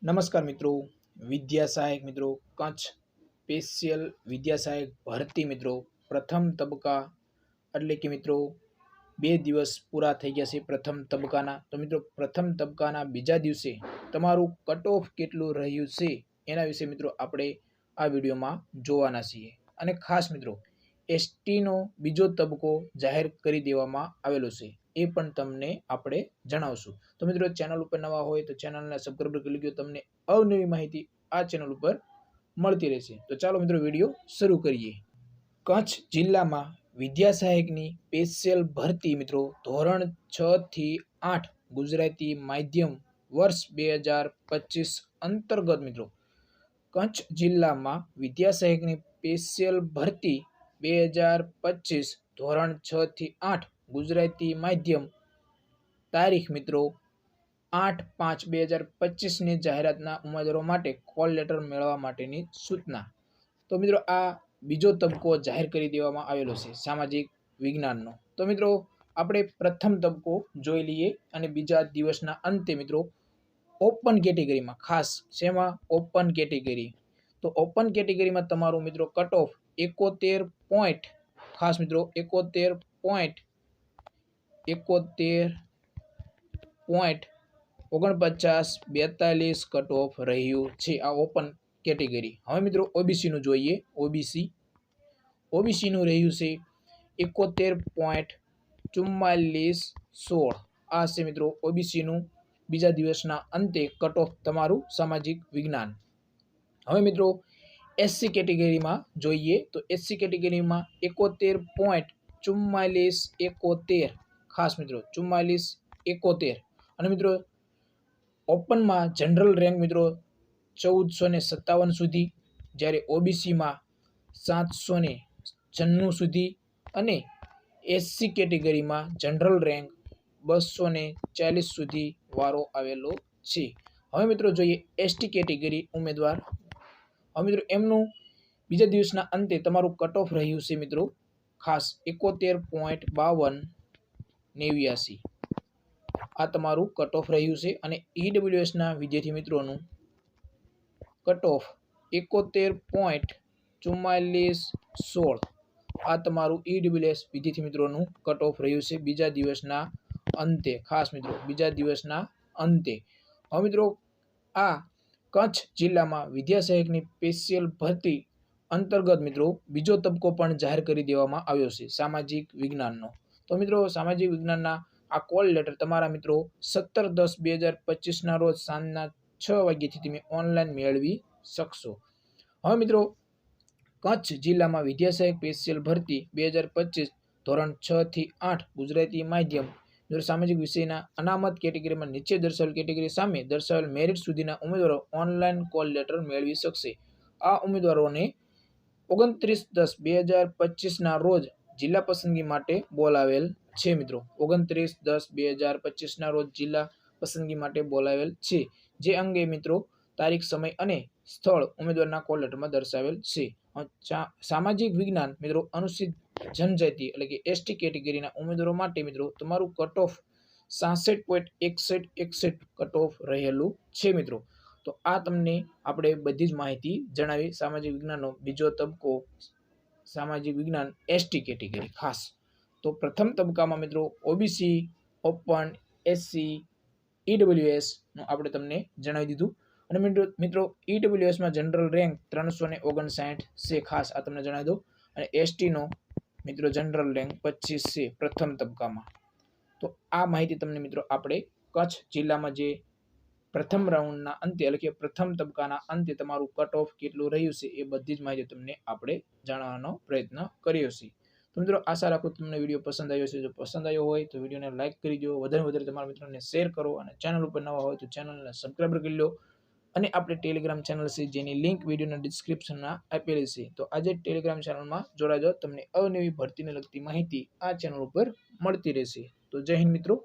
નમસ્કાર મિત્રો, વિદ્યા સહાયક મિત્રો, કચ્છ સ્પેશિયલ વિદ્યા સહાયક ભરતી મિત્રો પ્રથમ તબક્કા એટલે કે મિત્રો 2 દિવસ પૂરા થઈ ગયા છે પ્રથમ તબક્કાના। તો મિત્રો પ્રથમ તબક્કાના બીજા દિવસે તમારું કટ ઓફ કેટલું રહ્યું છે એના વિશે મિત્રો આપણે આ વિડીયોમાં જોવાના છીએ। અને ખાસ મિત્રો એસટીનો બીજો તબક્કો જાહેર કરી દેવામાં આવેલો છે, એ પણ તમને આપણે જણાવશું। તો મિત્રો ચેનલ ઉપર નવા હોય તો ચેનલને સબસ્ક્રાઇબ કરી લેજો, તમને અવનવી માહિતી આ ચેનલ ઉપર મળતી રહેશે। તો ચાલો મિત્રો વિડીયો શરૂ કરીએ। કચ્છ જિલ્લામાં વિદ્યા સહાયકની સ્પેશિયલ ભરતી મિત્રો ધોરણ 6 થી 8 ગુજરાતી માધ્યમ વર્ષ 2025 અંતર્ગત મિત્રો કચ્છ જિલ્લામાં વિદ્યા સહાયકની સ્પેશિયલ ભરતી 2025 ધોરણ 6 થી 8 ગુજરાતી માધ્યમ તારીખ મિત્રો 8/5/2025 ની જાહેરાતના ઉમેદવારો માટે કોલ લેટર મેળવવા માટેની સૂચના। તો મિત્રો આ બીજો તબક્કો જાહેર કરી દેવામાં આવેલો છે સામાજિક વિજ્ઞાનનો। તો મિત્રો આપણે પ્રથમ તબક્કો જોઈ લઈએ અને બીજા દિવસના અંતે મિત્રો ઓપન કેટેગરીમાં ખાસ શેમાં ઓપન કેટેગરી, તો ઓપન કેટેગરીમાં તમારું મિત્રો કટ ઓફ 71 પોઈન્ટ ખાસ મિત્રો 71.4942 કટ ઓફ રહ્યું છે આ ઓપન કેટેગરી। હવે મિત્રો ઓબીસી નું જોઈએ। ઓબીસી નું રહ્યું છે 71.4416 આ છે મિત્રો ઓબીસી નું બીજા દિવસના અંતે કટ ઓફ તમારું સામાજિક વિજ્ઞાન। હવે મિત્રો એસસી કેટેગરીમાં જોઈએ તો એસસી કેટેગરીમાં 71.4471 ખાસ મિત્રો 4471। અને મિત્રો ઓપનમાં જનરલ રેન્ક મિત્રો 1457 સુધી, જ્યારે ઓબીસીમાં 796 સુધી અને એસસી કેટેગરીમાં જનરલ રેન્ક 240 સુધી વારો આવેલો છે। હવે મિત્રો જોઈએ એસટી કેટેગરી ઉમેદવાર। હવે મિત્રો એમનું બીજા દિવસના અંતે તમારું કટ ઓફ રહ્યું છે મિત્રો ખાસ 71.5289 આ તમારું કટ ઓફ રહ્યું છે। અને ઈડબ્લ્યુએસના વિદ્યાર્થી મિત્રોનું કટ ઓફ 71.4416 આ તમારું ઈડબ્લ્યુએસ વિદ્યાર્થી મિત્રોનું કટ ઓફ રહ્યું છે બીજા દિવસના અંતે, ખાસ મિત્રો બીજા દિવસના અંતે। હવે મિત્રો આ કચ્છ જિલ્લામાં વિદ્યા સહાયકની સ્પેશિયલ ભરતી અંતર્ગત મિત્રો બીજો તબક્કો પણ જાહેર કરી દેવામાં આવ્યો છે સામાજિક વિજ્ઞાનનો। તો મિત્રો સામાજિક વિજ્ઞાનના આ કોલ લેટર તમારા મિત્રો 17/10/2025 ના રોજ સાંજના 6 વાગ્યાથી તમે ઓનલાઈન મેળવી શકશો। હવે મિત્રો કચ્છ જિલ્લામાં વિદ્યા સહાયક સ્પેશિયલ ભરતી 2025 ધોરણ 6 થી 8 ગુજરાતી માધ્યમ સામાજિક વિષયના અનામત કેટેગરીમાં નીચે દર્શાવેલ કેટેગરી સામે દર્શાવેલ મેરિટ સુધીના ઉમેદવારો ઓનલાઈન કોલ લેટર મેળવી શકશે। આ ઉમેદવારોને 29/10/2025 ના રોજ જિલ્લા પસંદગી માટે બોલાવેલ છે મિત્રો 29/10/2025 ના રોજ જિલ્લા પસંદગી માટે બોલાવેલ છે, જે અંગે મિત્રો તારીખ, સમય અને સ્થળ ઉમેદવારના કોલ લેટરમાં દર્શાવેલ છે। સામાજિક વિજ્ઞાન મિત્રો અનુસૂચિત જનજાતિ એટલે કે એસટી કેટેગરીના ઉમેદવારો માટે મિત્રો તમારું કટ ઓફ 66.6161 કટ ઓફ રહેલું છે મિત્રો। તો આ તમને આપણે બધી જ માહિતી જણાવી સામાજિક વિજ્ઞાનનો બીજો તબક્કો સામાજિક વિજ્ઞાન એસટી કેટેગરી ખાસ। તો પ્રથમ તબક્કામાં મિત્રો ઓબીસી, ઓપન, એસસી, ઈડબ્લ્યુએસ નું આપણે તમને જણાવી દીધું। અને મિત્રો ઈડબ્લ્યુએસમાં જનરલ રેન્ક 359 છે ખાસ આ તમને જણાવી દઉં। અને એસટીનો મિત્રો જનરલ રેન્ક 25 છે પ્રથમ તબક્કામાં। તો આ માહિતી તમને મિત્રો આપણે કચ્છ જિલ્લામાં જે પ્રથમ રાઉન્ડના અંતે એટલે કે પ્રથમ તબક્કાના અંતે તમારું કટ ઓફ કેટલું રહ્યું છે એ બધી જ માહિતી તમને આપણે જાણવાનો પ્રયત્ન કર્યો છે। તો મિત્રો આશા રાખું તમને વિડીયો પસંદ આવ્યો છે। જો પસંદ આવ્યો હોય તો વિડીયોને લાઇક કરી દો, વધારે તમારા મિત્રોને શેર કરો અને ચેનલ ઉપર નવા હોય તો ચેનલને સબસ્ક્રાઇબ કરી લો। અને આપણે ટેલિગ્રામ ચેનલ છે જેની લિંક વિડીયોના ડિસ્ક્રિપ્શનમાં આપેલી છે, તો આજે ટેલિગ્રામ ચેનલમાં જોડાજો, તમને અવનવી ભરતીને લગતી માહિતી આ ચેનલ ઉપર મળતી રહેશે। તો જય હિન્દ મિત્રો।